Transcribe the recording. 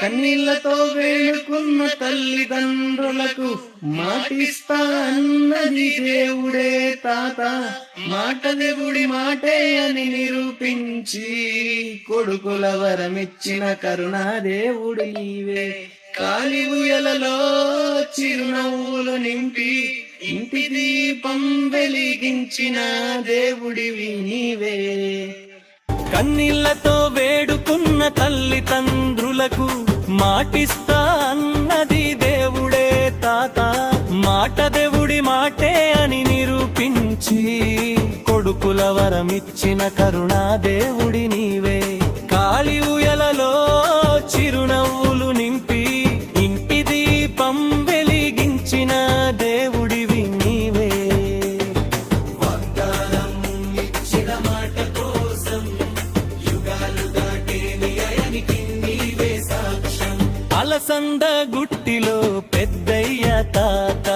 కన్నీళ్లతో వేడుకున్న తల్లిదండ్రులకు మాటిస్తా అన్నది దేవుడే తాత. మాట దేవుడి మాటే అని నిరూపించి కొడుకుల వరమిచ్చిన కరుణా దేవుడు నీవే. కాలి ఉయలలో చిరునవ్వులు నింపి ఇంటి దీపం వెలిగించిన దేవుడివి నీవే. కన్నీళ్లతో వేడుకున్న తల్లిదండ్రులకు మాటిస్తా అన్నది దేవుడే తాత. మాట దేవుడి మాటే అని నిరూపించి కొడుకుల వరమిచ్చిన కరుణా దేవుడి నీవే. కాలి ఉయలలో చిరునవ్వులు నింపి ఇంటి దీపం వెలిగించిన దేవుడివి నీవే. వాగ్దానం ఇచ్చిన మాట కోసం యుగాలు దాటే నియనికి నీవే సాక్ష్యం. అలసంద గుట్టిలో పెద్దయ్య తాత